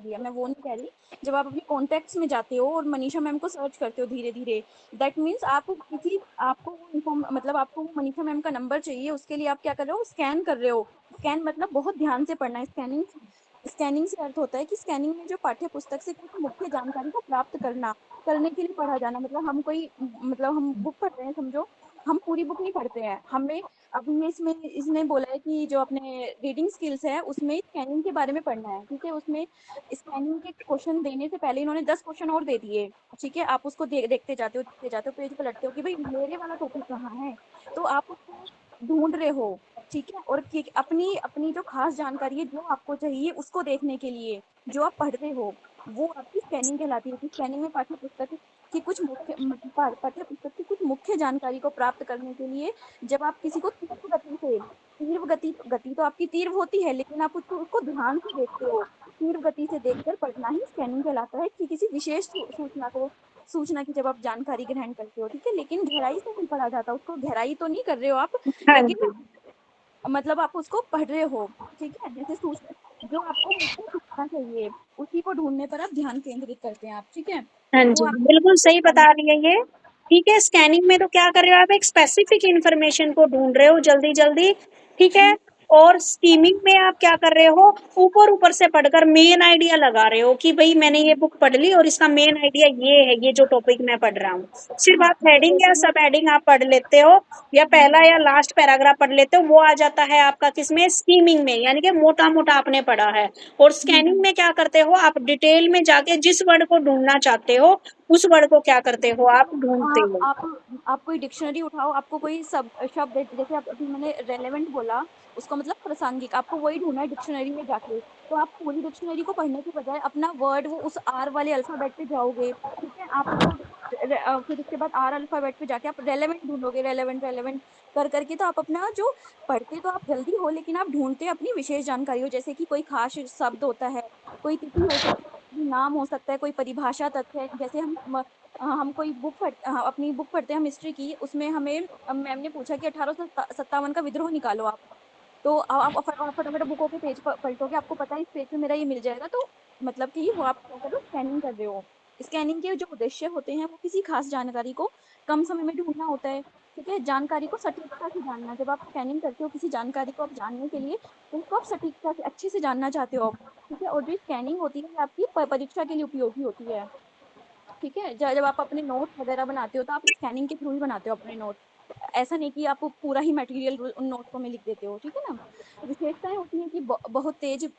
दिया, मैं वो नहीं कह रही। जब आप अपने कॉन्टैक्ट्स में जाते हो और मनीषा मैम को सर्च करते हो धीरे-धीरे, दैट मीन्स आपको वो मतलब आपको वो मनीषा मैम का नंबर चाहिए, उसके लिए आप क्या कर रहे हो, स्कैन कर रहे हो। स्कैन मतलब बहुत ध्यान से पढ़ना है। स्कैनिंग से अर्थ होता है कि स्कैनिंग में जो पाठ्य पुस्तक से कुछ मुख्य जानकारी को प्राप्त करने के लिए पढ़ा जाना। मतलब हम बुक पढ़ रहे हैं समझो, हम पूरी बुक नहीं पढ़ते हैं। हमें अभी इसमें इसने बोला है कि जो अपने रीडिंग स्किल्स है उसमें स्कैनिंग के बारे में पढ़ना है, ठीक है। उसमें स्कैनिंग के क्वेश्चन देने से पहले इन्होंने 10 क्वेश्चन और दे दिए, ठीक है। आप उसको देखते जाते हो, पेज पलटते हो कि भाई मेरे वाला टॉपिक कहाँ है, तो आप उसको ढूंढ रहे हो, ठीक है। और अपनी अपनी जो खास जानकारी है जो आपको चाहिए उसको देखने के लिए जो आप पढ़ रहे हो, वो आपकी स्कैनिंग कहलाती है। कि स्कैनिंग में पाठ्य पुस्तक की कुछ मुख्य जानकारी को प्राप्त करने के लिए जब आप किसी को तीव्र गति तो आपकी तीव्र होती है, लेकिन आप उसको ध्यान से देखते हो। तीव्र गति से देखकर पढ़ना ही स्कैनिंग कहलाता है। कि किसी विशेष सूचना की जब आप जानकारी ग्रहण करते हो, ठीक है। लेकिन गहराई से नहीं पढ़ा जाता, उसको गहराई तो नहीं कर रहे हो आप, हाँ लेकिन जी। मतलब आप उसको पढ़ रहे हो, ठीक है। जैसे जो आपको मुझसे सीखना चाहिए उसी को ढूंढने पर आप ध्यान केंद्रित करते हैं आप, ठीक है। हाँ वो जी, आप बिल्कुल सही बता रही है ये। ठीक है, स्कैनिंग में तो क्या कर रहे हो आप, एक स्पेसिफिक इन्फॉर्मेशन को ढूंढ रहे हो जल्दी-जल्दी, ठीक है? और स्कीमिंग में आप क्या कर रहे हो, ऊपर-ऊपर से पढ़कर मेन आइडिया लगा रहे हो कि भई मैंने ये बुक पढ़ ली और इसका मेन आइडिया ये है, ये जो टॉपिक मैं पढ़ रहा हूँ। सिर्फ हाँ आप हेडिंग या जैसे सब हेडिंग आप पढ़ लेते हो या पहला या लास्ट पैराग्राफ पढ़ लेते हो, वो आ जाता है आपका किसमें, स्कीमिंग में, यानी कि मोटा-मोटा आपने पढ़ा है। और स्कैनिंग में क्या करते हो, आप डिटेल में जाके जिस वर्ड को ढूँढना चाहते हो, उस वर्ड को क्या करते हो, आप ढूँढते हो। आप कोई डिक्शनरी उठाओ, आपको कोई शब्द जैसे आप अभी मैंने रेलेवेंट बोला, उसको मतलब प्रासंगिक, आपको वही ढूंढना है डिक्शनरी में जाके। तो आप पूरी डिक्शनरी को पढ़ने के बजाय अपना वर्ड वो उस आर वाले अल्फाबेट पे जाओगे, ठीक है। आप उसको फिर उसके बाद आर अल्फाबेट पे जाके आप रेलेवेंट ढूंढोगे, रेलेवेंट रेलेवेंट कर करके। तो आप अपना जो पढ़ते तो आप जल्दी हो, लेकिन आप ढूंढते अपनी विशेष जानकारी हो। जैसे कि कोई खास शब्द होता है, कोई तिथि हो सकती है, कोई नाम हो सकता है, कोई परिभाषा तथ्य है। जैसे हम कोई अपनी बुक पढ़ते हैं हम हिस्ट्री की, उसमें हमें मैम ने पूछा कि 1857 का विद्रोह निकालो आप। तो आप फटाफट बुकों के पेज पलटोगे, आपको पता है इस पेज पे मेरा ये मिल जाएगा। तो मतलब कि वो आप क्या कर रहे हो, स्कैनिंग कर रहे हो। स्कैनिंग के जो उद्देश्य होते हैं वो किसी खास जानकारी को कम समय में ढूंढना होता है, ठीक है। जानकारी को सटीकता से जानना, जब आप स्कैनिंग करते हो किसी जानकारी को आप जानने के लिए, तो उसको आप सटीकता से अच्छे से जानना चाहते हो, ठीक है। और जो स्कैनिंग होती है ये आपकी परीक्षा के लिए उपयोगी होती है, ठीक है। जब आप अपने नोट्स वगैरह बनाते हो तो आप स्कैनिंग के थ्रू ही बनाते हो अपने नोट्स। ऐसा नहीं कि आप पूरा ही मटेरियल उन नोट्स में लिख देते हो, ठीक है ना। विशेषताएं होती हैं कि बहुत तेज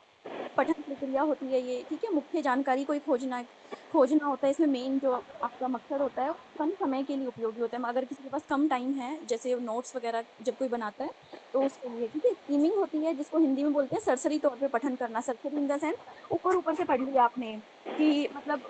पठन प्रक्रिया होती है ये, ठीक है। मुख्य जानकारी को ही खोजना खोजना होता है इसमें। मेन जो आपका मकसद होता है वो कम समय के लिए उपयोगी होता है। अगर किसी के पास कम टाइम है, जैसे नोट्स वगैरह जब कोई बनाता है, तो उसके लिए, ठीक है। स्कीमिंग होती है जिसको हिंदी में बोलते हैं सरसरी तौर पे पठन करना। सरसरी इन द सेंस ऊपर ऊपर से पढ़ लिया आपने, कि मतलब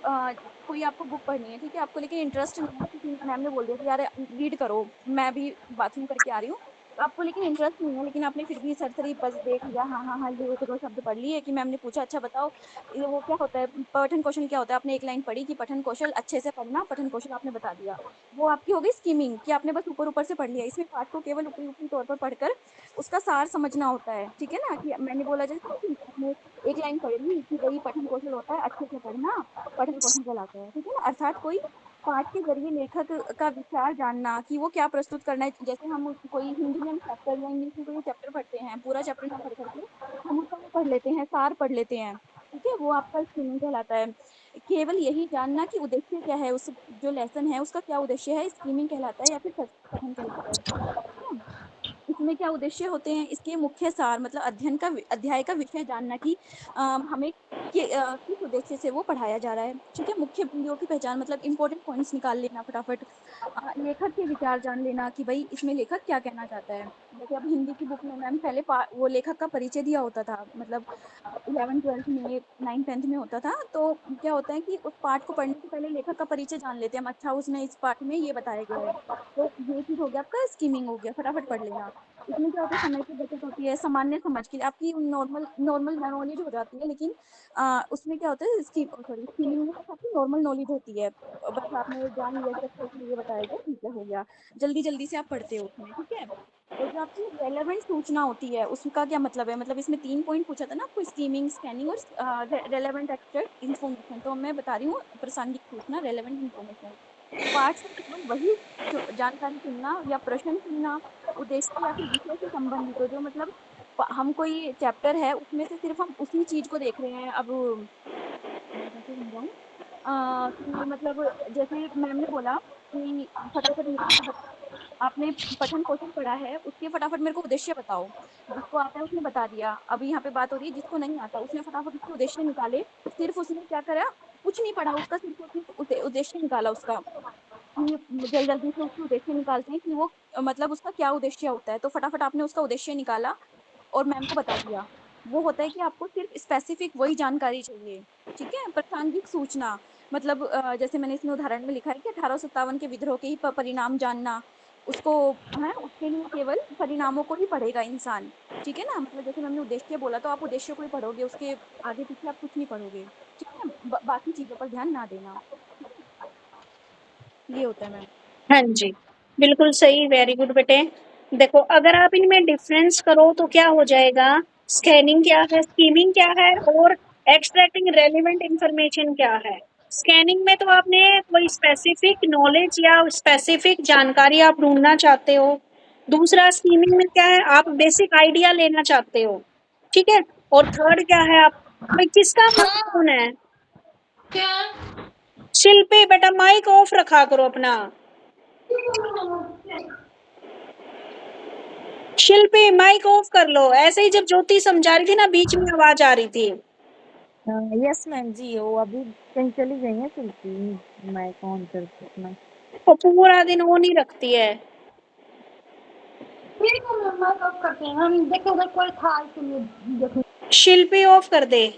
कोई आपको बुक पढ़नी है, ठीक है। आपको लेकिन इंटरेस्ट नहीं है, किसी मैम ने बोल दिया कि यार रीड करो, मैं भी बाथरूम करके आ रही हूँ, तो आपको लेकिन इंटरेस्ट नहीं है, लेकिन आपने फिर भी सरसरी बस देख लिया, हाँ हाँ हाँ ये एक दो शब्द पढ़ लिए कि मैम ने पूछा अच्छा बताओ ये वो क्या होता है, पठन कौशल क्या होता है। आपने एक लाइन पढ़ी कि पठन कौशल, अच्छे से पढ़ना, पठन कौशल आपने बता दिया। वो आपकी हो गई स्कीमिंग, कि आपने बस ऊपर ऊपर से पढ़ लिया। इसमें पाठ को केवल ऊपरी ऊपरी तौर पर पढ़कर उसका सार समझना होता है, ठीक है ना। कि मैंने बोला जैसे कि आपने एक लाइन पढ़ ली कि भाई पठन कौशल होता है अच्छे से पढ़ना, पठन कौशल कहलाता है, ठीक है ना। अर्थात कोई पाठ के जरिए लेखक का विचार जानना कि वो क्या प्रस्तुत करना है। जैसे हम कोई हिंदी में हम चैप्टर या इंग्लिश में कोई चैप्टर पढ़ते हैं, पूरा चैप्टर ना पढ़ करके हम उसका वो पढ़ लेते हैं, सार पढ़ लेते हैं, ठीक है। वो आपका स्कीमिंग कहलाता है। केवल यही जानना कि उद्देश्य क्या है, उस जो लेसन है उसका क्या उद्देश्य है, स्कीमिंग कहलाता है या फिर पठन कहलाता है, ठीक है। इसमें क्या उद्देश्य होते हैं, इसके मुख्य सार मतलब अध्याय का विषय जानना कि हमें किस उद्देश्य से वो पढ़ाया जा रहा है, ठीक है। मुख्य बिंदुओं की पहचान मतलब इंपॉर्टेंट पॉइंट्स निकाल लेना फटाफट। लेखक के विचार जान लेना कि भाई इसमें लेखक क्या कहना चाहता है। जैसे अब हिंदी की बुक में मैम पहले वो लेखक का परिचय दिया होता था, मतलब 11th 12th में 9th 10th में होता था। तो क्या होता है कि उस पाठ को पढ़ने से पहले लेखक का परिचय जान लेते हैं हम, अच्छा उसने इस पाठ में ये बताया गया है। तो ये चीज हो गया, आपका स्कीमिंग हो गया, फटाफट पढ़ लेना। इसमें क्या होता है, समय की बचत होती है, सामान्य समझ के लिए आपकी नॉर्मल नॉर्मल नॉलेज हो जाती है, लेकिन उसमें क्या होता है, सॉरी, स्किमिंग में बस आपकी नॉर्मल नॉलेज होती है, बस आपने जान लिया कि अच्छा इसमें ये बताया गया, ठीक है, हो गया, जल्दी जल्दी से आप पढ़ते हो उसमें, ठीक है। और जो आपकी रेलेवेंट सूचना होती है उसका क्या मतलब है, मतलब इसमें 3 पॉइंट पूछा था ना आपको, स्कीमिंग, स्कैनिंग और रेलेवेंट एक्सट्रैक्ट इन्फॉर्मेशन, तो मैं बता रही हूँ प्रासंगिक सूचना, रेलेवेंट इन्फॉर्मेशन। पाठ से केवल वही जानकारी चुनना या प्रश्न चुनना, उद्देश्य या फिर विषय से संबंधित हो, जो मतलब हम कोई चैप्टर है उसमें से सिर्फ हम उसी चीज को देख रहे हैं। अब मैं कैसे समझाऊं, कि मतलब जैसे मैम ने बोला कि फटाफट मेरे को आपने पठन पोषण पढ़ा है, उसके फटाफट मेरे को उद्देश्य बताओ। जिसको आता है उसने बता दिया। अभी यहाँ पे बात हो रही है जिसको नहीं आता, उसने फटाफट उसके उद्देश्य निकाले। सिर्फ उसने क्या करा, कुछ नहीं पढ़ा उसका, सिर्फ उसने उद्देश्य निकाला उसका, कि जल्दी जल्दी से उसके उद्देश्य निकालते हैं कि वो मतलब उसका क्या उद्देश्य होता है, तो फटाफट आपने उसका उद्देश्य निकाला और मैम को बता दिया। वो होता है कि आपको सिर्फ स्पेसिफिक वही जानकारी चाहिए, ठीक है। प्रासंगिक सूचना मतलब जैसे मैंने इसमें उदाहरण में लिखा है कि 1857 के विद्रोह के ही परिणाम जानना, उसको है, उसके लिए केवल परिणामों को ही पढ़ेगा इंसान, ठीक है ना। मतलब जैसे मैंने उद्देश्य बोला तो आप उद्देश्य को ही पढ़ोगे, उसके आगे पीछे आप कुछ नहीं पढ़ोगे, ठीक है। बाकी चीजों पर ध्यान ना देना, ठीक है? ये होता है मैम। हाँ जी, बिल्कुल सही, वेरी गुड बेटे। देखो अगर आप इनमें डिफरेंस करो तो क्या हो जाएगा, स्कैनिंग क्या है, स्कीमिंग क्या है और एक्सट्रैक्टिंग रेलेवेंट इंफॉर्मेशन क्या है। स्कैनिंग में तो आपने कोई स्पेसिफिक नॉलेज या स्पेसिफिक जानकारी आप ढूंढना चाहते हो। दूसरा स्कीमिंग में क्या है, आप बेसिक आइडिया लेना चाहते हो, ठीक है। और थर्ड क्या है, आप भाई किसका फोन है, शिल्पी बेटा माइक ऑफ रखा करो अपना। शिल्पी माइक ऑफ कर लो, ऐसे ही जब ज्योति समझा रही थी ना बीच में आवाज आ रही थी। यस मैम जी, वो अभी कहीं चली गई है शिल्पी, मैं कौन करती अपना। वो पूरा दिन वो नहीं रखती है। ठीक है मैम, माइक ऑफ करते हैं हम, देखो उधर कोई था इसलिए देखो। शिल्पी ऑफ कर दे,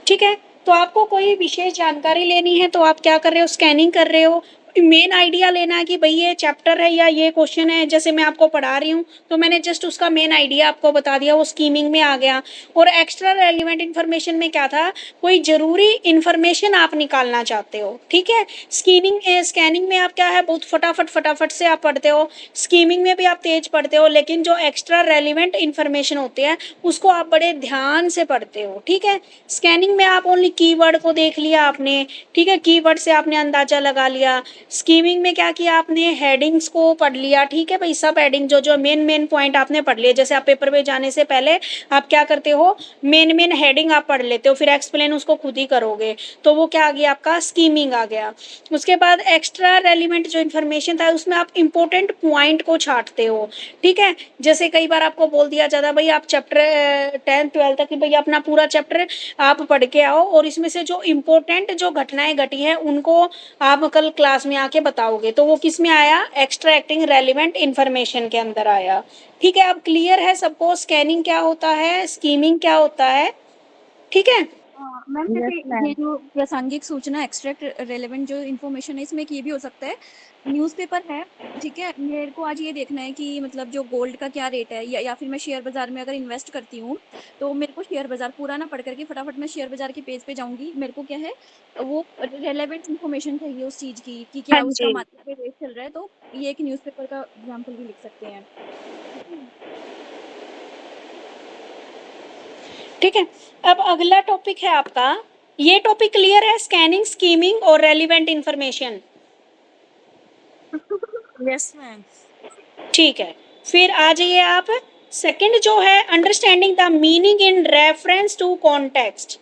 ठीक है। तो आपको कोई विशेष जानकारी लेनी है तो आप क्या कर रहे हो, स्कैनिंग कर रहे हो। मेन आइडिया लेना है कि भाई ये चैप्टर है या ये क्वेश्चन है, जैसे मैं आपको पढ़ा रही हूँ तो मैंने जस्ट उसका मेन आइडिया आपको बता दिया, वो स्कीमिंग में आ गया। और एक्स्ट्रा रेलिवेंट इन्फॉर्मेशन में क्या था, कोई जरूरी इन्फॉर्मेशन आप निकालना चाहते हो, ठीक है। स्कैनिंग में आप क्या है, बहुत फटाफट फटाफट से आप पढ़ते हो। स्कीमिंग में भी आप तेज पढ़ते हो, लेकिन जो एक्स्ट्रा रेलिवेंट इन्फॉर्मेशन होती है उसको आप बड़े ध्यान से पढ़ते हो, ठीक है। स्कैनिंग में आप ओनली कीवर्ड को देख लिया आपने, ठीक है, कीवर्ड से आपने अंदाजा लगा लिया। स्कीमिंग में क्या किया आपने, हेडिंग्स को पढ़ लिया, ठीक है भाई, सब हेडिंग जो जो मेन मेन पॉइंट आपने पढ़ लिए। जैसे आप पेपर पे जाने से पहले आप क्या करते हो, मेन मेन हेडिंग आप पढ़ लेते हो, फिर एक्सप्लेन उसको खुद ही करोगे, तो वो क्या आ गया आपका, स्कीमिंग आ गया। उसके बाद एक्स्ट्रा रेलिवेंट जो इन्फॉर्मेशन था उसमें आप इंपॉर्टेंट पॉइंट को छांटते हो, ठीक है। जैसे कई बार आपको बोल दिया जाता भाई आप चैप्टर 10th 12th तक भाई अपना पूरा चैप्टर आप पढ़ के आओ और इसमें से जो इम्पोर्टेंट जो घटनाएं घटी हैं उनको आप कल क्लास में आके बताओगे, तो वो किस में आया, एक्सट्रैक्टिंग रेलिवेंट इंफॉर्मेशन के अंदर आया, ठीक है। अब क्लियर है सबको, स्कैनिंग क्या होता है, स्कीमिंग क्या होता है, ठीक है। मैम यस जैसे ये मैम। जो प्रासंगिक सूचना, एक्सट्रैक्ट रेलेवेंट जो इन्फॉर्मेशन है, इसमें एक ये भी हो सकता है, न्यूज़पेपर है, ठीक है, मेरे को आज ये देखना है कि मतलब जो गोल्ड का क्या रेट है, या फिर मैं शेयर बाजार में अगर इन्वेस्ट करती हूँ, तो मेरे को शेयर बाजार पूरा ना पढ़ करके फटाफट मैं शेयर बाजार के पेज पे जाऊंगी, मेरे को क्या है, वो रेलेवेंट इन्फॉर्मेशन चाहिए उस चीज की, कि हाँ क्या उसका जी, मार्केट में रेट चल रहा है, तो ये एक न्यूज़पेपर का एग्जाम्पल भी लिख सकते हैं, ठीक है। ठीक है। अब अगला टॉपिक है आपका, ये टॉपिक क्लियर है, स्कैनिंग, स्कीमिंग और रेलिवेंट इंफॉर्मेशन, यस मैम। ठीक है। फिर आ जाइए आप, सेकंड जो है, understanding the meaning in reference to context,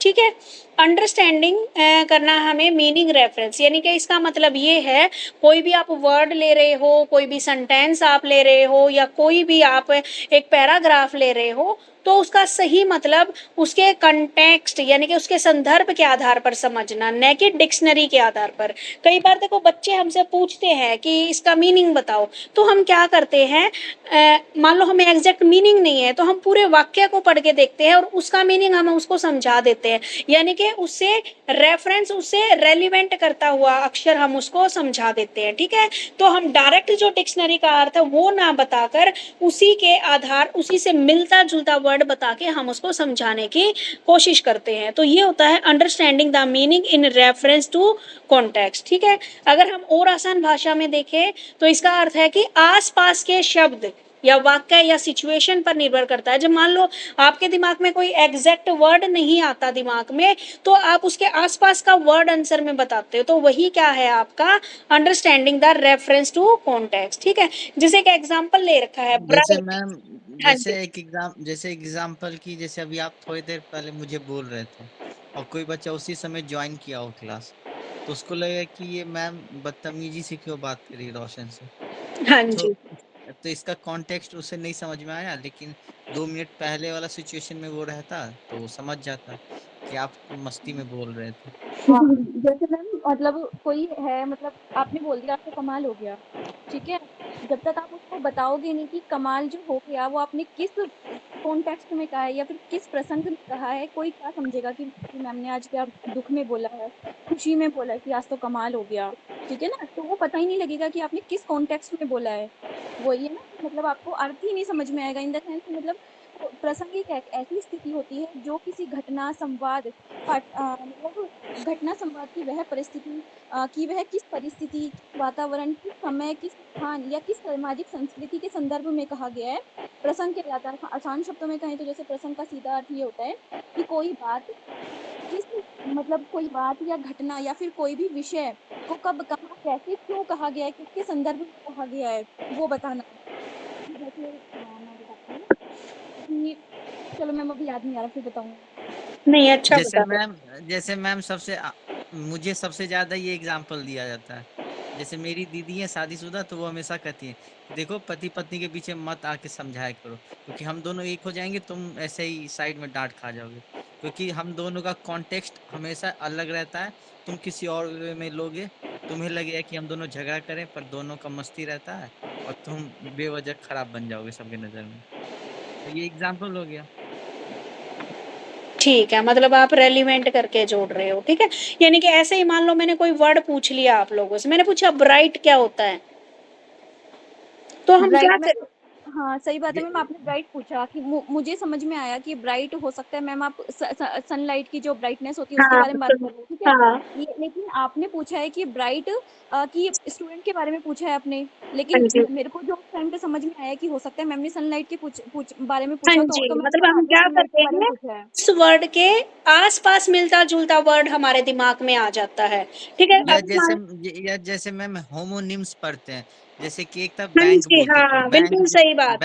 ठीक है। अंडरस्टैंडिंग करना हमें मीनिंग रेफरेंस, यानी कि इसका मतलब ये है, कोई भी आप वर्ड ले रहे हो, कोई भी सेंटेंस आप ले रहे हो या कोई भी आप एक पैराग्राफ ले रहे हो, तो उसका सही मतलब उसके कंटेक्स्ट यानी कि उसके संदर्भ के आधार पर समझना, न कि डिक्शनरी के आधार पर। कई बार देखो बच्चे हमसे पूछते हैं कि इसका मीनिंग बताओ, तो हम क्या करते हैं, मान लो हमें एग्जैक्ट मीनिंग नहीं है तो हम पूरे वाक्य को पढ़ के देखते हैं और उसका मीनिंग हम उसको समझा देते हैं, यानी कि उससे रेफरेंस, उससे रेलिवेंट करता हुआ अक्षर हम उसको समझा देते हैं, ठीक है। तो हम डायरेक्ट जो डिक्शनरी का अर्थ है वो ना बताकर उसी के आधार, उसी से मिलता जुलता वर्ड बता के हम उसको समझाने की कोशिश करते हैं। तो ये होता है understanding the meaning in reference to context, ठीक है। अगर हम और आसान भाषा में देखें तो इसका अर्थ है कि आसपास के शब्द या वाक्य या सिचुएशन पर निर्भर करता है। जब मान लो आपके दिमाग में कोई एग्जैक्ट वर्ड नहीं आता दिमाग में, तो आप उसके आसपास का वर्ड आंसर में बताते हो, तो वही क्या है आपका understanding the reference to context, ठीक है। जैसे एक एग्जांपल ले रखा है जैसे ब्राइट। मैम, हाँ जी। जैसे एग्जाम्पल की, जैसे अभी आप थोड़ी देर पहले मुझे बोल रहे थे और कोई बच्चा उसी समय ज्वाइन किया हो क्लास, तो उसको लगेगा कि ये मैम बदतमीजी से क्यों बात करी रोशन से। हाँ तो जी। तो इसका कॉन्टेक्स्ट उसे नहीं समझ में आया, लेकिन 2 मिनट पहले वाला सिचुएशन में वो रहता तो वो समझ जाता कि आप मस्ती में बोल रहे थे। हाँ, जैसे मैम मतलब कोई है, मतलब आपने बोल दिया आपको कमाल हो गया, ठीक है। जब तक आप उसको बताओगे नहीं कि कमाल जो हो गया वो आपने किस कॉन्टेक्स्ट में कहा है या फिर किस प्रसंग में कहा है, कोई क्या समझेगा कि मैम ने आज क्या दुख में बोला है, खुशी में बोला है कि आज तो कमाल हो गया, ठीक है ना। तो वो पता ही नहीं लगेगा कि आपने किस कॉन्टेक्स्ट में बोला है। वही है ना, मतलब आपको अर्थ ही नहीं समझ में आएगा इन द सेंस, मतलब प्रसंग एक ऐसी स्थिति होती है जो किसी घटना संवाद मतलब घटना संवाद की वह परिस्थिति की वह किस परिस्थिति, किस वातावरण, किस समय, किस स्थान या किस सामाजिक संस्कृति के संदर्भ में कहा गया है। प्रसंग के ज्यादा आसान शब्दों में कहें तो जैसे प्रसंग का सीधा अर्थ ये होता है कि कोई बात किस, मतलब कोई बात या घटना या फिर कोई भी विषय को कब, कहाँ, कैसे, क्यों कहा गया है, किसके संदर्भ में कहा गया है, वो बताना। जैसे मैं बताती हूँ कि, चलो मैम अभी याद नहीं आ रहा, फिर बताऊंगी। नहीं, अच्छा जैसे बता दो। मैम जैसे मैम मुझे सबसे ज्यादा ये एग्जाम्पल दिया जाता है। जैसे मेरी दीदी है शादीशुदा, तो वो हमेशा कहती है कि देखो पति पत्नी के पीछे मत आके समझाया करो, क्योंकि हम दोनों एक हो जाएंगे, तुम ऐसे ही साइड में डांट खा जाओगे, क्योंकि हम दोनों का कॉन्टेक्स्ट हमेशा अलग रहता है। तुम किसी और वे में लोगे, तुम्हें लगेगा कि हम दोनों झगड़ा करें, पर दोनों का मस्ती रहता है, और तुम बेवजह खराब बन जाओगे सबके नजर में। तो ये एग्जाम्पल हो गया। ठीक है, मतलब आप रेलिवेंट करके जोड़ रहे हो, ठीक है। यानी कि ऐसे ही मान लो मैंने कोई वर्ड पूछ लिया आप लोगों से, मैंने पूछा ब्राइट क्या होता है, तो हम क्या ब्राइट में करें। हाँ सही बात है ये मैम, आपने ब्राइट पूछा कि मुझे समझ में आया कि ब्राइट हो सकता है मैम, आप सनलाइट की जो ब्राइटनेस होती है उसके हाँ बारे में बात कर रहे हो, ठीक है। हाँ। लेकिन आपने पूछा है कि ब्राइट कि स्टूडेंट के बारे में पूछा है आपने, हाँ लेकिन जी। मेरे को जो टाइम पे समझ में आया कि हो सकता है मैम ने सनलाइट के बारे में हाँ पूछा, जी, तो मैंने मतलब बता हम दिया क्या सनलाइट के करते बारे में हैं, पूछा है। उस वर्ड के आसपास मिलता जुलता वर्ड हमारे दिमाग में आ जाता है, ठीक है। या अब जैसे मान, या जैसे मैम होमोनिम्स पढ़ते हैं। जैसे कि एक था हाँ बैंक जी, बोलते, तो हाँ बिल्कुल सही बात।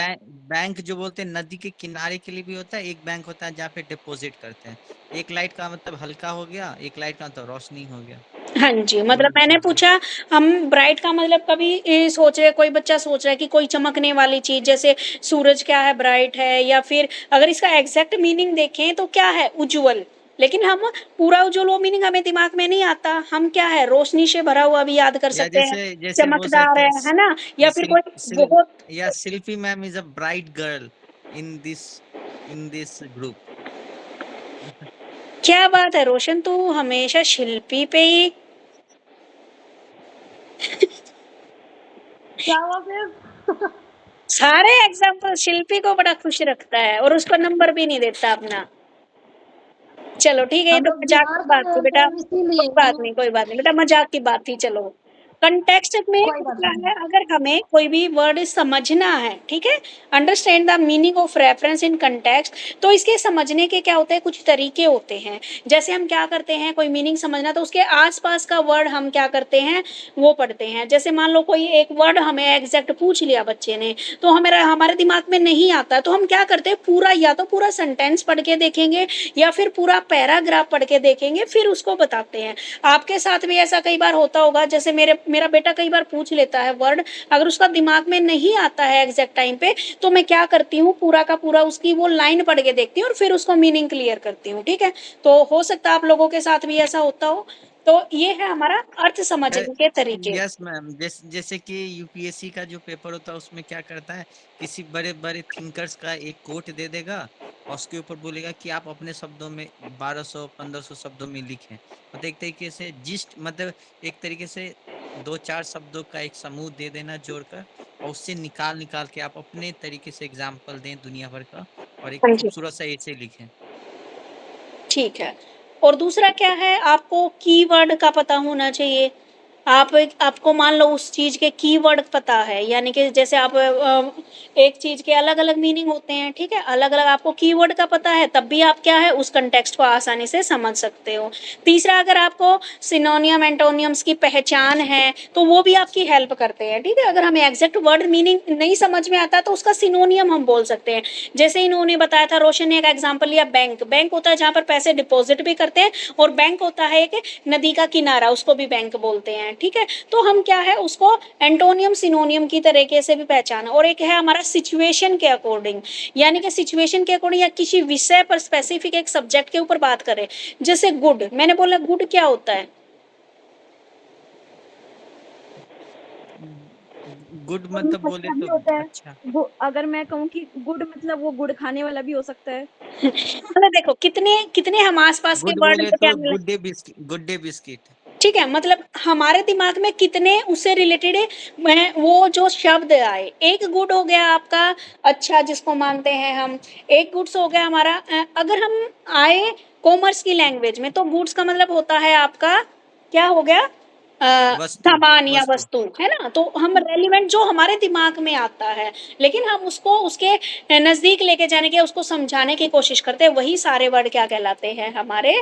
बैंक जो बोलते हैं नदी के किनारे के लिए भी होता है, एक बैंक होता है जहाँ पे डिपॉजिट करते हैं। एक लाइट का मतलब हल्का हो गया, एक लाइट का मतलब रोशनी हो गया। हाँ जी, मतलब वही मैंने चीज है। पूछा, हम ब्राइट का मतलब कभी सोच रहे, कोई बच्चा सोच रहा है कि कोई चमकने वाली चीज, जैसे सूरज क्या है, ब्राइट है, या फिर अगर इसका एग्जैक्ट मीनिंग देखें तो क्या है, उज्जवल। लेकिन हम पूरा उज्जवल वो मीनिंग हमें दिमाग में नहीं आता, हम क्या है, रोशनी से भरा हुआ भी याद कर या सकते हैं, जैसे जैसे बोल चमकदार सकते हैं है ना, या फिर सिल, कोई सिल, बहुत। या Shilpi ma'am is a bright girl in this in this group. क्या बात है रोशन, तू हमेशा शिल्पी पे ही। क्या हुआ फिर? सारे एग्जाम्पल शिल्पी को बड़ा खुश रखता है और उसको नंबर भी नहीं देता अपना। चलो ठीक है, ये हम तो लोग मजाक बिहार की से बात थी हैं बेटा, तो इसीलिए कोई बात नहीं बेटा, मजाक की बात थी। चलो, कंटेक्स्ट में कोई बात क्या नहीं। है, अगर हमें कोई भी वर्ड समझना है, ठीक है, understand the meaning of reference in context, तो इसके समझने के क्या होते हैं, कुछ तरीके होते हैं। जैसे हम क्या करते हैं, कोई मीनिंग समझना तो उसके आसपास का वर्ड हम क्या करते हैं, वो पढ़ते हैं। जैसे मान लो कोई एक वर्ड हमें एग्जैक्ट पूछ लिया बच्चे ने, तो हमारे दिमाग में नहीं आता, तो हम क्या करते हैं, पूरा या तो पूरा सेंटेंस पढ़ के देखेंगे या फिर पूरा पैराग्राफ पढ़ के देखेंगे, फिर उसको बताते हैं। आपके साथ भी ऐसा कई बार होता होगा, जैसे मेरे मेरा बेटा कई बार पूछ लेता है वर्ड, अगर उसका दिमाग में नहीं आता है एग्जैक्ट टाइम पे, तो मैं क्या करती हूँ, पूरा का पूरा उसकी वो लाइन पढ़ के देखती हूँ और फिर उसको मीनिंग क्लियर करती हूँ। ठीक है, तो हो सकता है आप लोगों के साथ भी ऐसा होता हो। तो ये है हमारा अर्थ समझने के तरीके। यस मैम, जैसे कि यूपीएससी का जो पेपर होता है उसमें क्या करता है, किसी बड़े बड़े थिंकर्स का एक कोट दे देगा और उसके ऊपर बोलेगा कि आप अपने शब्दों में 1200-1500 शब्दों में लिखें। मतलब एक तरीके से जिस्ट मतलब एक तरीके से 2-4 शब्दों का एक समूह दे देना जोड़कर, और उससे निकाल निकाल के आप अपने तरीके से एग्जाम्पल दें दुनिया भर का, और एक हाँ जी, खूबसूरत सा ऐसे लिखें। ठीक है। और दूसरा क्या है, आपको कीवर्ड का पता होना चाहिए। आपको मान लो उस चीज के कीवर्ड पता है, यानी कि जैसे आप एक चीज के अलग अलग मीनिंग होते हैं, ठीक है, अलग अलग आपको कीवर्ड का पता है, तब भी आप क्या है उस कंटेक्स्ट को आसानी से समझ सकते हो। तीसरा, अगर आपको सिनोनियम एंटोनियम्स की पहचान है तो वो भी आपकी हेल्प करते हैं। ठीक है, अगर हमें एग्जैक्ट वर्ड मीनिंग नहीं समझ में आता तो उसका सिनोनियम हम बोल सकते हैं। जैसे इन्होंने बताया था, रोशन ने एक एग्जाम्पल लिया, बैंक। बैंक होता है जहाँ पर पैसे डिपॉजिट भी करते हैं, और बैंक होता है एक नदी का किनारा, उसको भी बैंक बोलते हैं। ठीक है, तो हम क्या है उसको एंटोनियम सिनोनियम की तरीके से भी पहचाना। और एक है हमारा सिचुएशन के अकॉर्डिंग, यानी कि सिचुएशन के अकॉर्डिंग या किसी विषय पर स्पेसिफिक एक सब्जेक्ट के ऊपर बात करें। जैसे गुड, मैंने बोला गुड क्या होता है? गुड गुड़ मतलब मतलब बोले क्या भी तो होता है? अच्छा। अगर मैं कहूँ कि गुड़ मतलब वो गुड़ खाने वाला भी हो सकता है। मतलब देखो कितने कितने हम आसपास के गुड वर्ड बोले लेके तो आने लगे। Good day biscuit. ठीक है, मतलब हमारे दिमाग में कितने उससे रिलेटेड वो जो शब्द आए। एक गुड हो गया आपका अच्छा, जिसको मानते हैं हम। एक गुड्स हो गया हमारा अगर हम आए कॉमर्स की लैंग्वेज में, तो गुड्स का मतलब होता है आपका क्या हो गया, वस्तु। सामान या वस्तु। वस्तु, है ना। तो हम रेलिवेंट जो हमारे दिमाग में आता है, लेकिन हम उसको उसके नजदीक लेके जाने के, उसको समझाने की कोशिश करते हैं, वही सारे वर्ड क्या कहलाते हैं, हमारे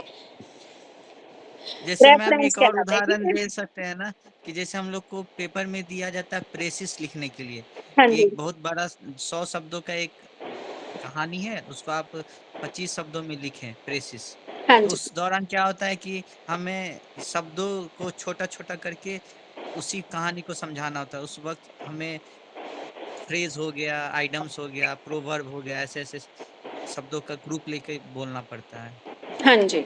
जैसे मैम रेफरेंस एक और कहलाते हैं। ठीक उदाहरण है, दे सकते हैं ना, कि जैसे हम लोग को पेपर में दिया जाता है प्रेसिस लिखने के लिए, हाँ कि जी, एक बहुत बड़ा 100 शब्दों का एक कहानी है, उसको आप 25 शब्दों में लिखें प्रेसिस। हाँ तो जी, उस दौरान क्या होता है कि हमें शब्दों को छोटा छोटा करके उसी कहानी को समझाना होता है। उस वक्त हमें फ्रेज हो गया, आइडम्स हो गया, प्रोवर्ब हो गया, ऐसे ऐसे शब्दों का ग्रुप लेके बोलना पड़ता है। हाँ जी।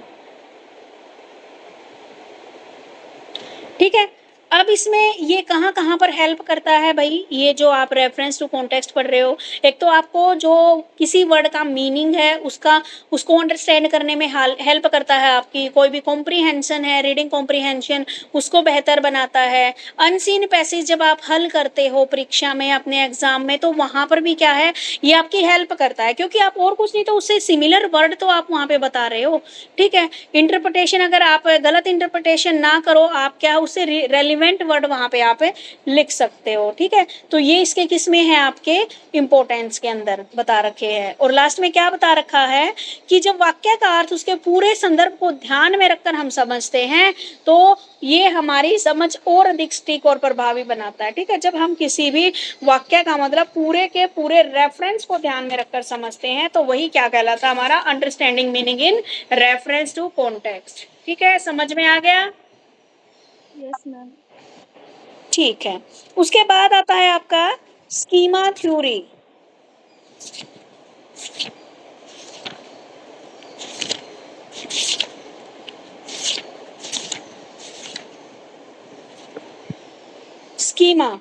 ठीक है, अब इसमें ये कहाँ कहाँ पर हेल्प करता है भाई, ये जो आप रेफरेंस टू कॉन्टेक्स्ट पढ़ रहे हो। एक तो आपको जो किसी वर्ड का मीनिंग है उसका उसको अंडरस्टैंड करने में हेल्प करता है। आपकी कोई भी कॉम्प्रीहेंशन है, रीडिंग कॉम्प्रीहेंशन, उसको बेहतर बनाता है। अनसीन पैसेज जब आप हल करते हो परीक्षा में, अपने एग्जाम में, तो वहां पर भी क्या है, ये आपकी हेल्प करता है, क्योंकि आप और कुछ नहीं तो उससे सिमिलर वर्ड तो आप वहां पे बता रहे हो। ठीक है, इंटरप्रिटेशन, अगर आप गलत इंटरप्रिटेशन ना करो, आप क्या उससे रेलिवेंट वर्ड वहां पे आप लिख सकते हो। ठीक है, तो ये इसके किस में है, आपके इंपोर्टेंस के अंदर बता रखे हैं। और लास्ट में क्या बता रखा है कि जब वाक्य का अर्थ उसके पूरे संदर्भ को ध्यान में रखकर हम समझते हैं, तो ये हमारी समझ और अधिक सटीक और प्रभावी बनाता है। ठीक है, जब हम किसी भी वाक्य का मतलब पूरे के पूरे रेफरेंस को ध्यान में रखकर समझते हैं, तो वही क्या कहलाता है, हमारा understanding meaning in reference to context. ठीक है, समझ में आ गया? Yes ma'am. ठीक है, उसके बाद आता है आपका स्कीमा थ्योरी। स्कीमा,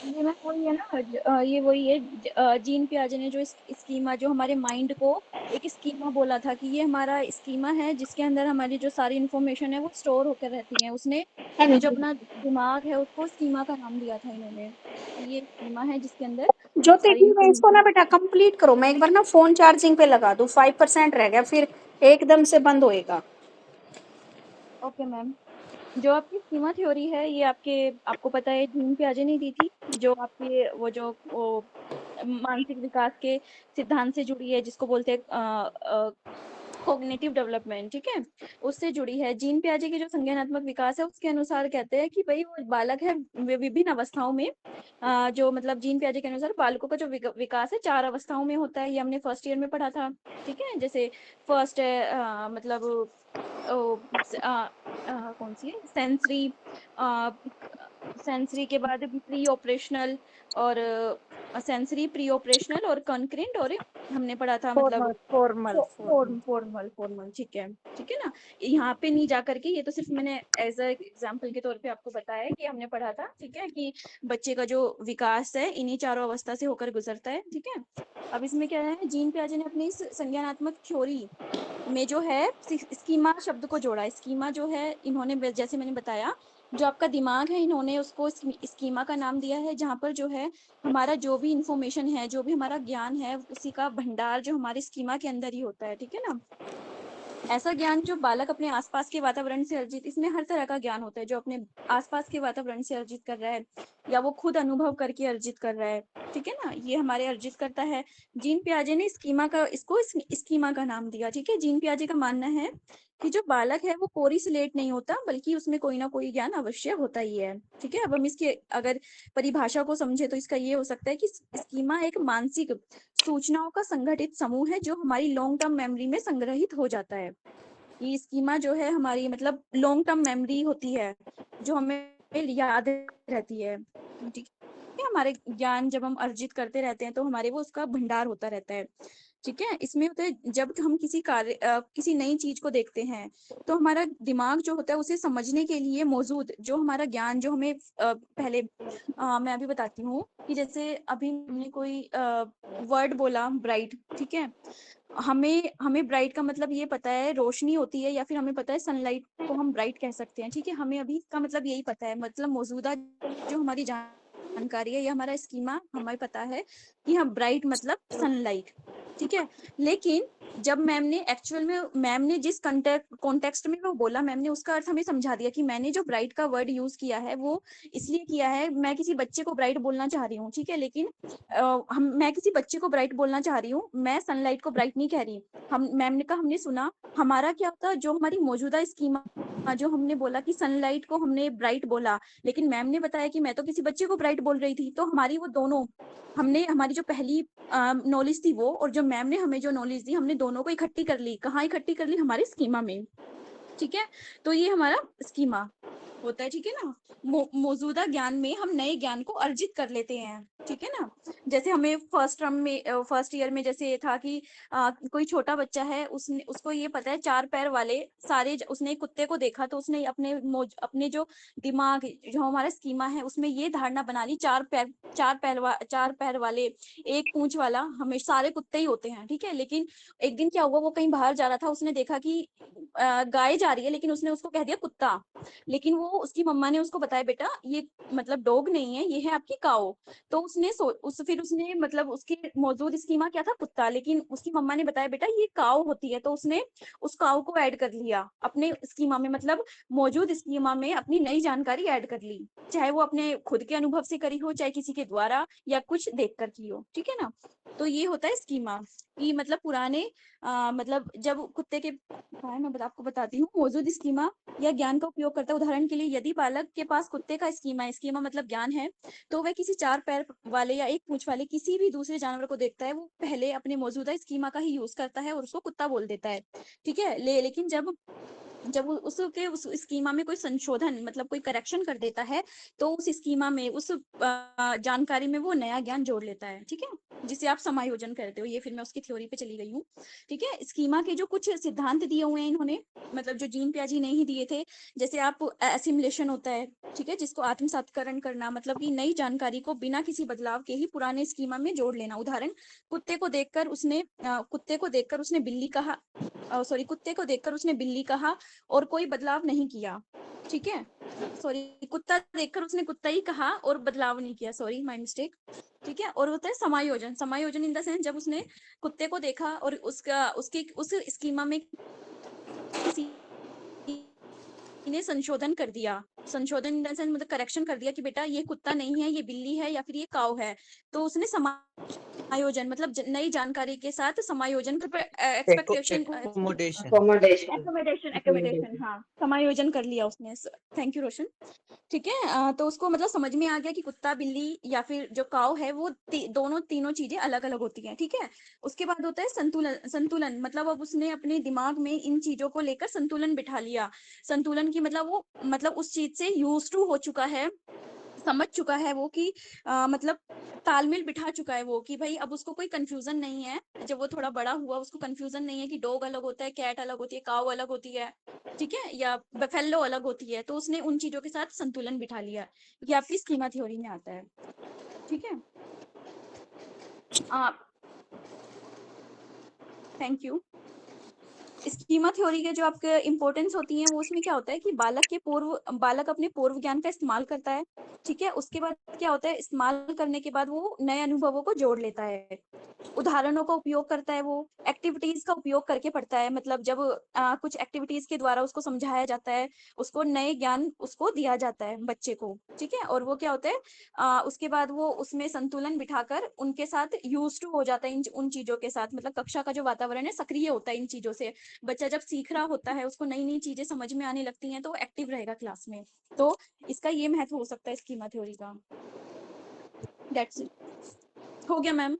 ये मैम वही है ना, ये वही है, जीन पियाजे ने जो स्कीमा, जो हमारे माइंड को एक स्कीमा बोला था, कि ये हमारा स्कीमा है जिसके अंदर हमारी जो सारी इंफॉर्मेशन है वो स्टोर होकर रहती है। उसने हाँ जो जी। अपना दिमाग है उसको स्कीमा का नाम दिया था इन्होंने, कि ये स्कीमा है जिसके अंदर ज्योति सारी जी, मैं इसको ना इंफॉर्मेशन। बेटा कंप्लीट करो, मैं एक बार ना फोन चार्जिंग पे लगा दूं, 5% रह गया, फिर एकदम से बंद होएगा। Okay ma'am. जो आपकी स्कीमा थ्योरी है, ये आपको पता है जीन पियाजे ने दी थी, जो आपके वो मानसिक विकास के सिद्धांत से जुड़ी है, जिसको बोलते हैं कॉग्निटिव डेवलपमेंट, ठीक है, उससे जुड़ी है। जीन पियाजे के जो संज्ञानात्मक विकास है उसके अनुसार कहते हैं कि भाई वो बालक है विभिन्न अवस्थाओं में, जो मतलब जीन पियाजे के अनुसार बालकों का जो विकास है 4 अवस्थाओं में होता है। ये हमने फर्स्ट ईयर में पढ़ा था, ठीक है। जैसे फर्स्ट है मतलब कौन सी है, सेंसरी के बाद प्री ऑपरेशनल, और सेंसरी, प्री ऑपरेशनल और कॉन्करेंट, और हमने पढ़ा था मतलब फॉर्मल फॉर्मल, ठीक है, ठीक है ना। यहाँ पे नहीं जा करके, ये तो सिर्फ मैंने एज अ एग्जाम्पल के तौर पे आपको बताया है कि हमने पढ़ा था, ठीक है, कि बच्चे का जो विकास है इन्हीं 4 अवस्था से होकर गुजरता है, ठीक है। अब इसमें क्या है, जीन पियाजे ने अपनी इस संज्ञानात्मक थ्योरी में जो है स्कीमा शब्द को जोड़ा। स्कीमा जो है इन्होंने, जैसे मैंने बताया, जो आपका दिमाग है इन्होंने उसको स्कीमा का नाम दिया है, जहाँ पर जो है हमारा जो भी इंफॉर्मेशन है, जो भी हमारा ज्ञान है, उसी का भंडार जो हमारे स्कीमा के अंदर ही होता है, ठीक है ना। ऐसा ज्ञान जो बालक अपने आसपास के वातावरण से अर्जित, इसमें हर तरह का ज्ञान होता है जो अपने आसपास के वातावरण से अर्जित कर रहा है या वो खुद अनुभव करके अर्जित कर रहा है, ठीक है ना, ये हमारे अर्जित करता है। जीन पियाजे ने इसको स्कीमा का नाम दिया, ठीक है। जीन पियाजे का मानना है कि जो बालक है वो कोरी स्लेट नहीं होता, बल्कि उसमें कोई ना कोई ज्ञान अवश्य होता ही है, ठीक है। अब हम इसके अगर परिभाषा को समझे तो इसका ये हो सकता है कि स्कीमा एक मानसिक सूचनाओं का संगठित समूह है जो हमारी लॉन्ग टर्म मेमोरी में संग्रहित हो जाता है। ये स्कीमा जो है हमारी मतलब लॉन्ग टर्म मेमोरी होती है जो हमें याद रहती है, ठीक है। हमारे ज्ञान जब हम अर्जित करते रहते हैं तो हमारे वो उसका भंडार होता रहता है, ठीक है। इसमें होता है जब हम किसी नई चीज को देखते हैं तो हमारा दिमाग जो होता है उसे समझने के लिए मौजूद जो हमारा ज्ञान जो हमें पहले मैं अभी बताती हूँ कि जैसे अभी हमने कोई वर्ड बोला ब्राइट, ठीक है। हमें हमें ब्राइट का मतलब ये पता है रोशनी होती है, या फिर हमें पता है सनलाइट को हम ब्राइट कह सकते हैं, ठीक है। हमें अभी इसका मतलब यही पता है, मतलब मौजूदा जो हमारी जानकारी है या हमारा स्कीमा हमें पता है कि हाँ ब्राइट मतलब सनलाइट, ठीक है। लेकिन जब मैम ने जिस कॉन्टेक्स्ट में वो बोला, मैम ने उसका अर्थ हमें समझा दिया कि मैंने जो ब्राइट का वर्ड यूज किया है वो इसलिए किया है, मैं किसी बच्चे को ब्राइट बोलना चाह रही हूँ, ठीक है। लेकिन मैं किसी बच्चे को ब्राइट बोलना चाह रही हूँ, मैं सनलाइट को ब्राइट नहीं कह रही। हम मैम ने कहा, हमने सुना, हमारा क्या होता, जो हमारी मौजूदा स्कीमा जो हमने बोला कि सनलाइट को हमने ब्राइट बोला, लेकिन मैम ने बताया कि मैं तो किसी बच्चे को ब्राइट बोल रही थी, तो हमारी वो दोनों, हमने हमारी जो पहली नॉलेज थी वो, और जो मैम ने हमें जो नॉलेज दी, हमने दोनों को इकट्ठी कर ली। कहाँ इकट्ठी कर ली? हमारे स्कीमा में, ठीक है। तो ये हमारा स्कीमा होता है, ठीक है ना। मौजूदा ज्ञान में हम नए ज्ञान को अर्जित कर लेते हैं, ठीक है ना। जैसे हमें फर्स्ट ईयर में जैसे था कि कोई छोटा बच्चा है, उसको ये पता है 4 पैर वाले सारे, उसने एक कुत्ते को देखा तो उसने अपने जो दिमाग, जो हमारा स्कीमा है उसमें ये धारणा बना ली, 4 पैर वाले, एक पूंछ वाला, हमें सारे कुत्ते ही होते हैं, ठीक है। लेकिन एक दिन क्या हुआ, वो कहीं बाहर जा रहा था, उसने देखा कि गाय जा रही है, लेकिन उसने उसको कह दिया कुत्ता। लेकिन वो उसकी मम्मा ने उसको बताया, बेटा ये मतलब डॉग नहीं है, ये है आपकी काऊ। तो फिर उसने मतलब उसकी मौजूद स्कीमा क्या था, कुत्ता, लेकिन उसकी मम्मा ने बताया बेटा ये काऊ होती है, तो उसने उस काऊ को ऐड कर लिया अपने स्कीमा में, मतलब मौजूद स्कीमा में अपनी नई जानकारी ऐड कर ली, चाहे वो अपने खुद के अनुभव से करी हो, चाहे किसी के द्वारा या कुछ देख कर की हो, ठीक है ना। तो ये होता है स्कीमा कि मतलब पुराने मतलब जब कुत्ते के, मैं आपको बताती हूँ, मौजूद स्कीमा या ज्ञान का उपयोग करता है। उदाहरण के लिए यदि बालक के पास कुत्ते का स्कीमा मतलब ज्ञान है, तो वह किसी 4 पैर वाले या एक पूंछ वाले किसी भी दूसरे जानवर को देखता है, वो पहले अपने मौजूदा स्कीमा का ही यूज करता है और उसको कुत्ता बोल देता है, ठीक है। लेकिन जब जब उस स्कीमा में कोई संशोधन मतलब कोई करेक्शन कर देता है, तो उस स्कीमा में उस जानकारी में वो नया ज्ञान जोड़ लेता है, ठीक है, जिसे आप समायोजन करते हो। ये फिर मैं उसकी थ्योरी पे चली गई हूँ, ठीक है। स्कीमा के जो कुछ सिद्धांत दिए हुए हैं इन्होंने, मतलब जो जीन पियाजे ने ही दिए थे, जैसे आप एसिमुलेशन होता है, ठीक है, जिसको आत्मसात्करण करना, मतलब कि नई जानकारी को बिना किसी बदलाव के ही पुराने स्कीमा में जोड़ लेना। उदाहरण, कुत्ते को देखकर उसने बिल्ली कहा, सॉरी, कुत्ते को देखकर उसने बिल्ली कहा और कोई बदलाव नहीं किया, ठीक है। सॉरी, कुत्ता देखकर उसने कुत्ता ही कहा और बदलाव नहीं किया, सॉरी माय मिस्टेक, ठीक है। और होता है समायोजन इन द सेंस, जब उसने कुत्ते को देखा और उसके उस स्कीमा में किसी ने संशोधन कर दिया, संशोधन इन द सेंस मतलब करेक्शन कर दिया कि बेटा ये कुत्ता नहीं है, ये बिल्ली है या फिर ये काऊ है, तो उसने आयोजन मतलब नई जानकारी के साथ समायोजन, एक्सपेक्टेशन, एकोमोडेशन। एकोमोडेशन, हाँ, समायोजन कर लिया उसने। थैंक यू रोशन। ठीक है, तो उसको मतलब समझ में आ गया कि कुत्ता बिल्ली या फिर जो काऊ है वो तीनों चीजें अलग अलग होती हैं। ठीक है, उसके बाद होता है संतुलन मतलब अब उसने अपने दिमाग में इन चीजों को लेकर संतुलन बिठा लिया। संतुलन की मतलब वो मतलब उस चीज से यूज टू हो चुका है, समझ चुका है वो कि मतलब तालमेल बिठा चुका है वो कि भाई अब उसको कोई कंफ्यूजन नहीं है। जब वो थोड़ा बड़ा हुआ उसको कंफ्यूजन नहीं है कि डॉग अलग होता है, कैट अलग होती है, काऊ अलग होती है, ठीक है, या बफेलो अलग होती है। तो उसने उन चीजों के साथ संतुलन बिठा लिया। ये आपकी स्कीमा थ्योरी में आता है। ठीक है, थैंक यू। स्कीमा थ्योरी के जो आपके इंपॉर्टेंस होती है वो उसमें क्या होता है कि बालक अपने पूर्व ज्ञान का इस्तेमाल करता है। ठीक है, उसके बाद क्या होता है, इस्तेमाल करने के बाद वो नए अनुभवों को जोड़ लेता है, उदाहरणों का उपयोग करता है, वो एक्टिविटीज का उपयोग करके पढ़ता है। मतलब जब कुछ एक्टिविटीज के द्वारा उसको समझाया जाता है, उसको नए ज्ञान उसको दिया जाता है बच्चे को। ठीक है, और वो क्या होता है उसके बाद वो उसमें संतुलन बिठाकर उनके साथ यूज टू हो जाता है उन चीजों के साथ। मतलब कक्षा का जो वातावरण है सक्रिय होता है इन चीजों से। बच्चा जब सीख रहा होता है उसको नई नई चीजें समझ में आने लगती हैं तो एक्टिव रहेगा क्लास में। तो इसका ये महत्व हो सकता है स्कीमा थ्योरी का। That's it. हो गया मैम।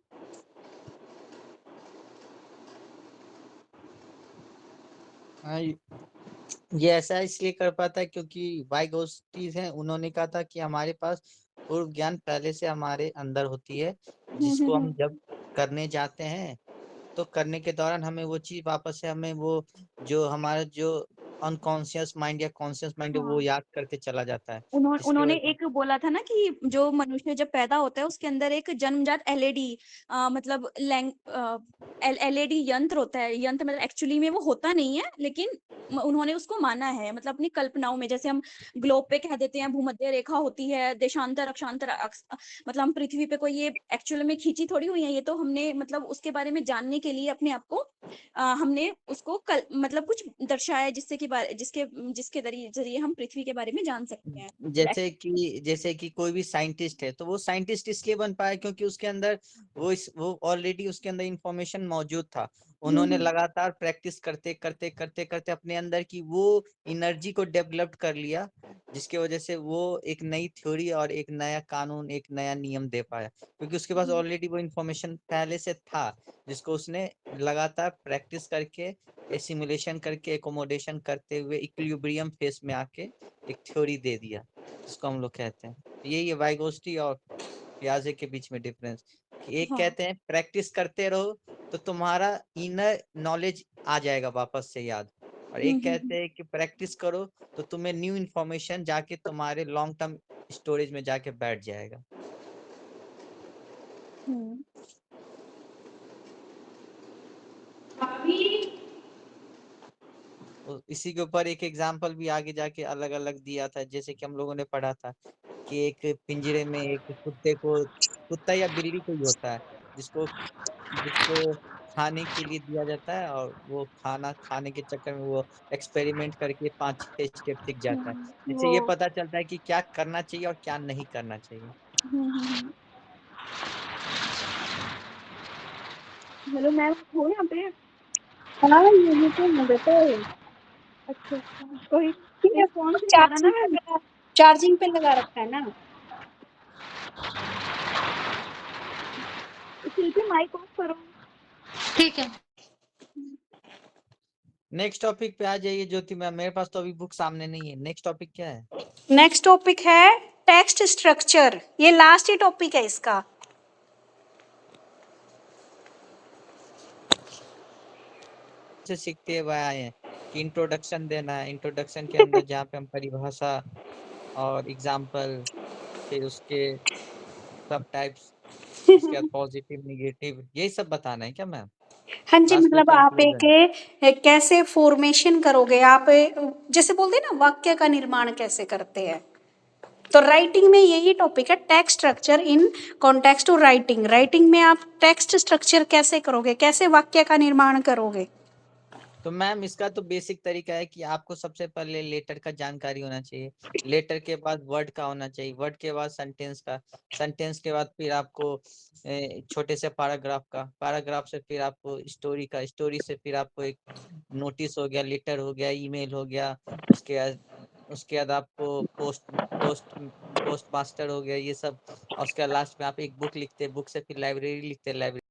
हाँ, ये ऐसा इसलिए कर पाता है क्योंकि वाइगोस्टीज हैं, उन्होंने कहा था कि हमारे पास पूर्व ज्ञान पहले से हमारे अंदर होती है, जिसको हम जब करने जाते हैं तो करने के दौरान हमें वो चीज वापस से हमें वो जो हमारा जो अनकॉन्शियस माइंड या कॉन्शियस माइंड है वो याद करके चला जाता है, जिसकी उन्होंने वजह एक बोला था ना कि जो मनुष्य जब पैदा होता है उसके अंदर एक जन्मजात एलईडी मतलब एलईडी यंत्र होता है। यंत्र मतलब एक्चुअली में वो होता नहीं है, लेकिन उन्होंने उसको माना है। मतलब अपनी कल्पनाओं में, जैसे हम ग्लोब पे कह देते हैं भूमध्य रेखा होती है, देशांतर अक्षांतर मतलब हम पृथ्वी पे कोई ये एक्चुअल में खींची थोड़ी हुई है, ये तो हमने मतलब उसके बारे में जानने के लिए अपने आप को हमने उसको मतलब कुछ दर्शाया जिससे कि जिसके जिसके जरिए हम पृथ्वी के बारे में जान सकते हैं। जैसे कि कोई भी साइंटिस्ट है तो वो साइंटिस्ट इसलिए बन पाया क्योंकि उसके अंदर वो ऑलरेडी उसके अंदर इंफॉर्मेशन मौजूद था। उन्होंने लगातार प्रैक्टिस करते करते करते करते अपने अंदर की वो एनर्जी को डेवलप कर लिया, जिसकी वजह से वो एक नई थ्योरी और एक नया कानून, एक नया नियम दे पाया, क्योंकि उसके पास ऑलरेडी वो इंफॉर्मेशन पहले से था, जिसको उसने लगातार प्रैक्टिस करके, सिमुलेशन करके, एकोमोडेशन करते हुए इक्विलिब्रियम फेस में आके एक थ्योरी दे दिया, जिसको हम लोग कहते हैं। यही है वाइगोस्टी और पियाजे के बीच में डिफरेंस, कि एक कहते हैं प्रैक्टिस करते रहो तो तुम्हारा इनर नॉलेज आ जाएगा वापस से याद, और एक कहते हैं कि प्रैक्टिस करो तो तुम्हें न्यू इन्फॉर्मेशन जाके तुम्हारे लॉन्ग टर्म स्टोरेज में जाके बैठ जाएगा। इसी के ऊपर एक एग्जाम्पल भी आगे जाके अलग अलग दिया था, जैसे कि हम लोगों ने पढ़ा था कि एक पिंजरे में एक कुत्ता या बिल्ली कोई होता है, जिसको जिसको खाने के लिए दिया जाता है, और वो खाना खाने के चक्कर में वो एक्सपेरिमेंट करके 5-6 स्टेप सीख जाता है, जिससे ये पता चलता है कि क्या करना चाहिए और क्या नहीं करना चाहिए। हेलो मैम, हो यहाँ पे? हाँ, यही तो है बेटा। अच्छा अच्छा, कोई ठीक है, रिस्पॉन्स नहीं आ रहा ना मैम। चार्जिंग पे लगा रखा है ना। शिल्पी माइक ऑफ करो। ठीक है। नेक्स्ट टॉपिक पे आ जाइए ज्योति मैम, मेरे पास तो अभी बुक सामने नहीं है। नेक्स्ट टॉपिक क्या है? नेक्स्ट टॉपिक है टेक्स्ट स्ट्रक्चर, ये लास्ट ही टॉपिक है इसका। से सीखते हुए आए हैं कि इंट्रोडक्शन देना है, इंट्रोडक्शन के अंदर जहाँ पे हम परिभाषा और एग्जाम्पल, फिर उसके सब टाइप्स, उसके बाद पॉजिटिव निगेटिव, यही सब बताना है क्या मैम? हाँ जी, लास्ट में मतलब आप कंक्लूजन। एक कैसे फॉर्मेशन करोगे आप, जैसे बोलते हैं ना वाक्य का निर्माण कैसे करते हैं, तो राइटिंग में यही टॉपिक है, text structure in context to writing. Writing में आप टेक्स्ट स्ट्रक्चर कैसे करोगे, कैसे वाक्य का निर्माण करोगे। तो मैम इसका तो बेसिक तरीका है कि आपको सबसे पहले लेटर का जानकारी होना चाहिए, लेटर के बाद वर्ड का होना चाहिए, वर्ड के बाद सेंटेंस का, सेंटेंस के बाद फिर आपको छोटे से पैराग्राफ का, पैराग्राफ से फिर आपको स्टोरी का, स्टोरी से फिर आपको एक नोटिस हो गया, लेटर हो गया, ईमेल हो गया, उसके बाद आपको पोस्ट मास्टर हो गया, ये सब। और उसके बाद लास्ट में आप एक बुक लिखते हैं, बुक से फिर लाइब्रेरी लिखते हैं, लाइब्रेरी